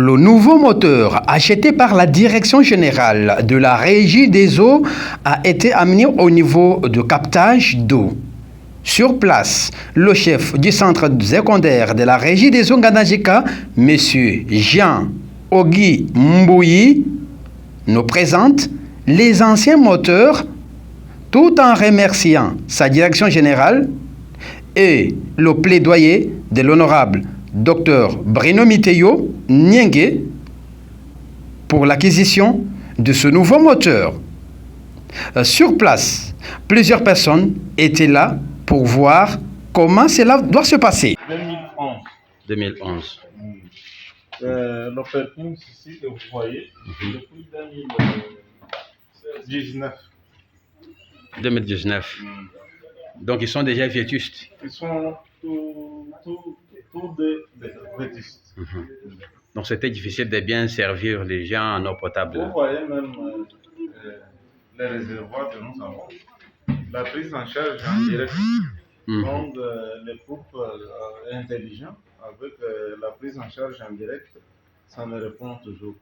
Le nouveau moteur acheté par la direction générale de la Régie des eaux a été amené au niveau de captage d'eau. Sur place, le chef du centre secondaire de la Régie des eaux Ngandajika, M. Jean Ogui Mbouyi, nous présente les anciens moteurs tout en remerciant sa direction générale et le plaidoyer de l'honorable Dr Bruno Miteyo Niengue pour l'acquisition de ce nouveau moteur. Sur place, plusieurs personnes étaient là pour voir comment cela doit se passer. 2011. 2011. L'opération ici que vous voyez, depuis 2019. 2019. Donc ils sont déjà vétustes. Ils sont tous des vétustes. Donc c'était difficile de bien servir les gens en eau potable. Vous voyez même les réservoirs que nous avons. La prise en charge en direct. Donc les groupes intelligents avec la prise en charge en direct, ça me répond toujours.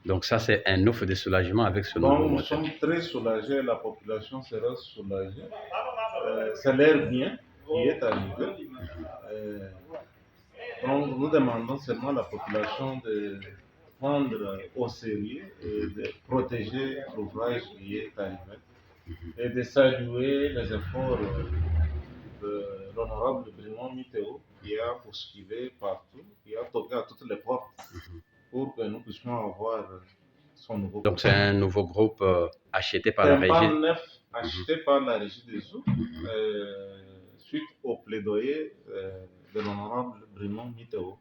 Donc ça c'est un offre de soulagement avec ce nouveau moteur. Nous sommes très soulagés, la population sera soulagée. C'est l'air bien qui est arrivé. Donc nous demandons seulement à la population de prendre au sérieux et de protéger l'ouvrage qui est arrivé et de saluer les efforts de l'honorable Bruno Miteyo qui a bousculé partout, qui a toqué à toutes les portes pour que nous puissions avoir son nouveau groupe. Donc c'est un nouveau groupe acheté par la régie. Neuf acheté par la régie des eaux suite au plaidoyer de l'honorable Bruno Miteyo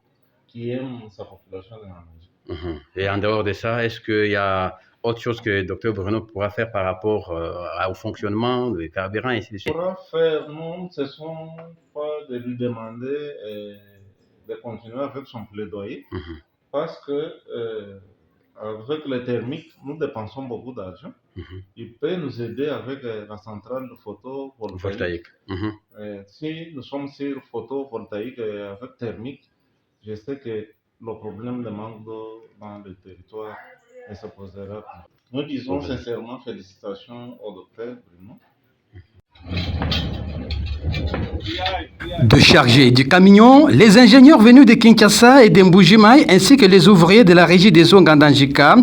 qui aime sa population de la région. Et en dehors de ça, est-ce qu'il y a autre chose que Dr Bruno pourra faire par rapport au fonctionnement des carburants et ainsi de suite? Pourra faire, non, ce ne sont pas de lui demander de continuer avec son plaidoyer parce que avec les thermiques, nous dépensons beaucoup d'argent. Il peut nous aider avec la centrale photovoltaïque. Si nous sommes sur photovoltaïque et avec thermique, je sais que le problème de manque d'eau dans le territoire ne se posera pas. Nous disons sincèrement félicitations au docteur Bruno. De charger du camion, les ingénieurs venus de Kinshasa et d'Mbujimai ainsi que les ouvriers de la régie des eaux Ngandajika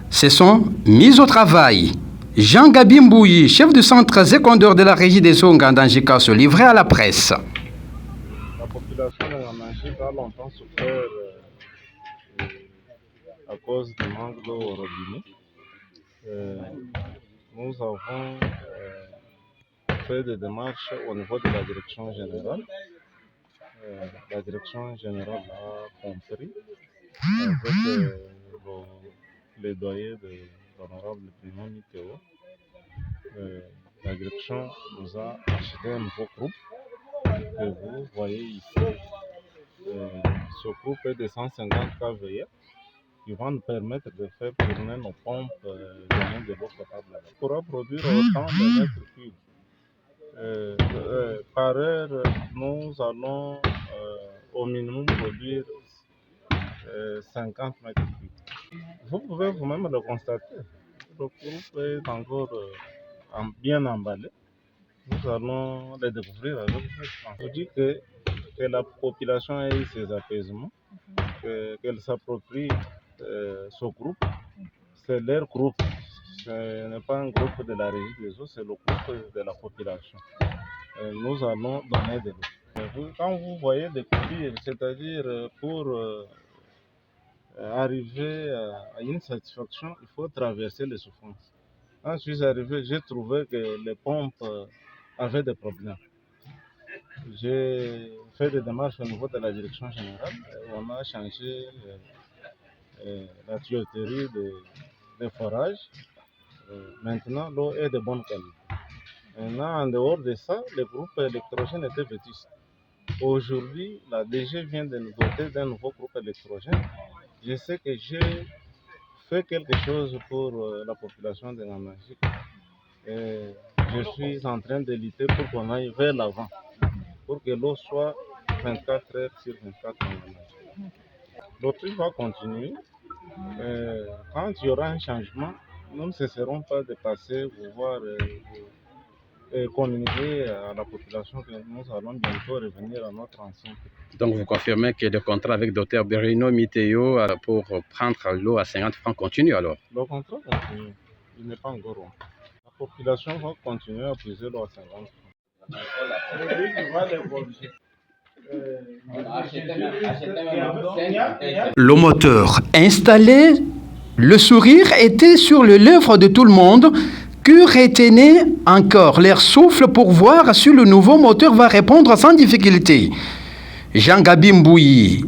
se sont mis au travail. Jean Gabi Mbouyi, chef du centre secondaire de la régie des eaux Ngandajika, se livrait à la presse. La population de Ngandajika a longtemps souffert à cause du manque d'eau au robinet. Nous avons fait des démarches au niveau de la direction générale. La direction générale a compris avec le plaidoyer de l'honorable Bruno Miteyo. La direction nous a acheté un nouveau groupe que vous voyez ici. Ce groupe est de 150 kVA qui va nous permettre de faire tourner nos pompes de l'eau potable. Il pourra produire autant de mètres cubes. Par heure, nous allons au minimum produire 50 mètres cubes. Vous pouvez vous-même le constater. Le groupe est encore bien emballé. Nous allons le découvrir avec vous. Je dis que la population ait eu ses apaisements, qu'elle s'approprie ce groupe. C'est leur groupe. Ce n'est pas un groupe de la régie des eaux, c'est le groupe de la population. Nous allons donner de l'eau. Quand vous voyez des coupures, c'est-à-dire pour arriver à une satisfaction, il faut traverser les souffrances. Quand je suis arrivé, j'ai trouvé que les pompes avaient des problèmes. J'ai fait des démarches au niveau de la direction générale. On a changé la tuyauterie de forage. Maintenant, l'eau est de bonne qualité. Maintenant, en dehors de ça, le groupe électrogène était vétuste. Aujourd'hui, la DG vient de nous doter d'un nouveau groupe électrogène. Je sais que j'ai fait quelque chose pour la population de Ngandajika. Je suis en train de lutter pour qu'on aille vers l'avant, pour que l'eau soit 24 heures sur 24 heures. le truc va continuer. Quand il y aura un changement, nous ne cesserons pas de passer pour voir communiquer à la population que nous allons bientôt revenir à notre ancien prix. Donc vous confirmez que le contrat avec Dr Bruno Miteo pour prendre l'eau à 50 francs continue alors? Le contrat continue, il n'est pas encore rompu. La population va continuer à puiser l'eau à 50 francs. Le moteur installé, le sourire était sur les lèvres de tout le monde qui retenait encore leur souffle pour voir si le nouveau moteur va répondre sans difficulté. Jean-Gabi Mbouyi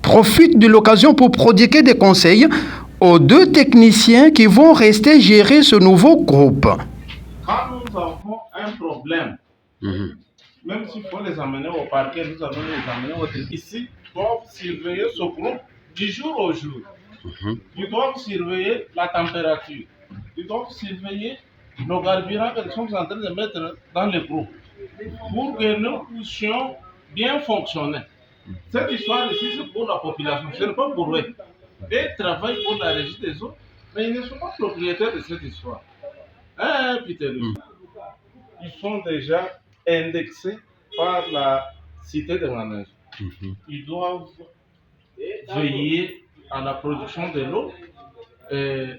profite de l'occasion pour prodiguer des conseils aux deux techniciens qui vont rester gérer ce nouveau groupe. Quand nous avons un problème, même s'il faut les amener au parquet, nous allons les amener au tribunal. Ici, ils doivent surveiller ce groupe du jour au jour. Ils doivent surveiller la température. Ils doivent surveiller nos carburants que nous sommes en train de mettre dans le groupe pour que nous puissions bien fonctionner. Cette histoire ici, c'est pour la population, ce n'est pas pour eux. Ils travaillent pour la régie des eaux, mais ils ne sont pas propriétaires de cette histoire. Hein, Peter? Ils sont déjà indexés par la cité de Manège. Ils doivent veiller à la production de l'eau,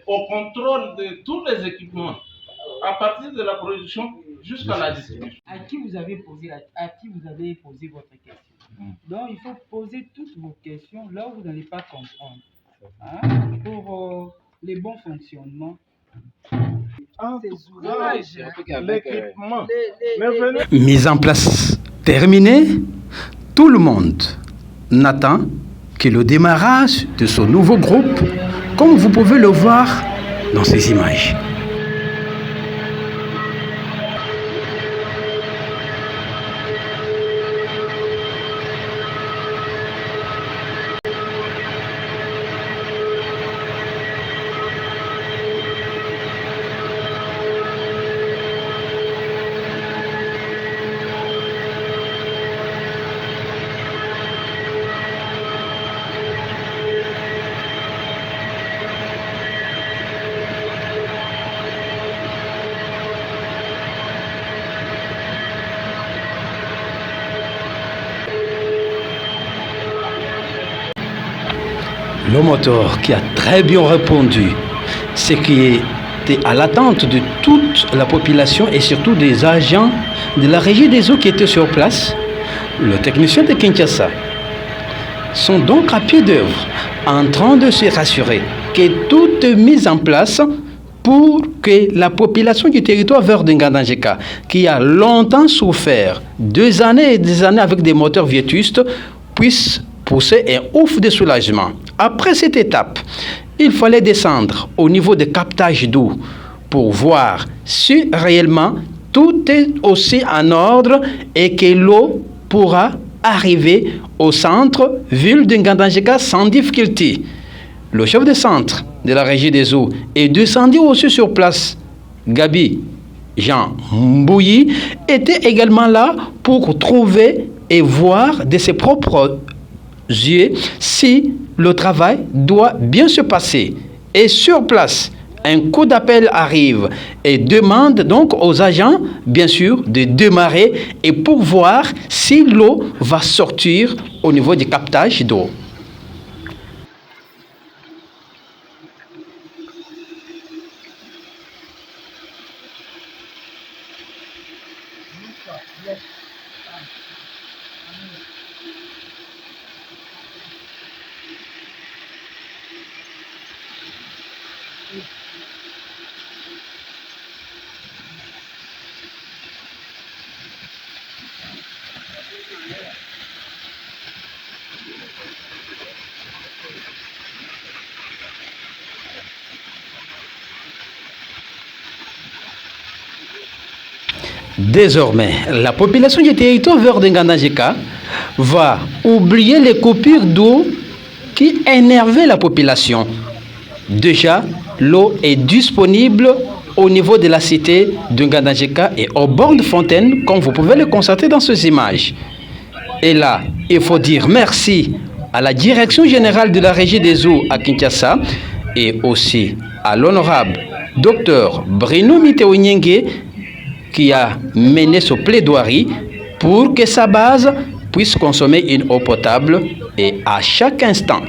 au contrôle de tous les équipements, à partir de la production jusqu'à la distribution. À qui vous avez posé votre question. Donc il faut poser toutes vos questions là où vous n'allez pas comprendre. Hein, pour les bons fonctionnements. L'équipement. Mise en place terminée, tout le monde n'attend que le démarrage de ce nouveau groupe, comme vous pouvez le voir dans ces images. Le moteur qui a très bien répondu, ce qui était à l'attente de toute la population et surtout des agents de la régie des eaux qui étaient sur place, le technicien de Kinshasa, sont donc à pied d'œuvre en train de se rassurer que tout est mis en place pour que la population du territoire vers Ngandangeka, qui a longtemps souffert 2 années et des années avec des moteurs vétustes, puisse pousser un ouf de soulagement. Après cette étape, il fallait descendre au niveau de captage d'eau pour voir si réellement tout est aussi en ordre et que l'eau pourra arriver au centre-ville de Ngandangeka sans difficulté. Le chef de centre de la régie des eaux est descendu aussi sur place. Gabi Jean Mbouyi était également là pour trouver et voir de ses propres yeux si le travail doit bien se passer. Et sur place, un coup d'appel arrive et demande donc aux agents, bien sûr, de démarrer et pour voir si l'eau va sortir au niveau du captage d'eau. Désormais, la population du territoire vers Ngandangeka va oublier les coupures d'eau qui énervaient la population. Déjà, l'eau est disponible au niveau de la cité de Ngandangeka et au bord de fontaine, comme vous pouvez le constater dans ces images. Et là, il faut dire merci à la direction générale de la Régie des eaux à Kinshasa et aussi à l'honorable Dr Bruno Miteo Nyenge qui a mené ce plaidoirie pour que sa base puisse consommer une eau potable et à chaque instant.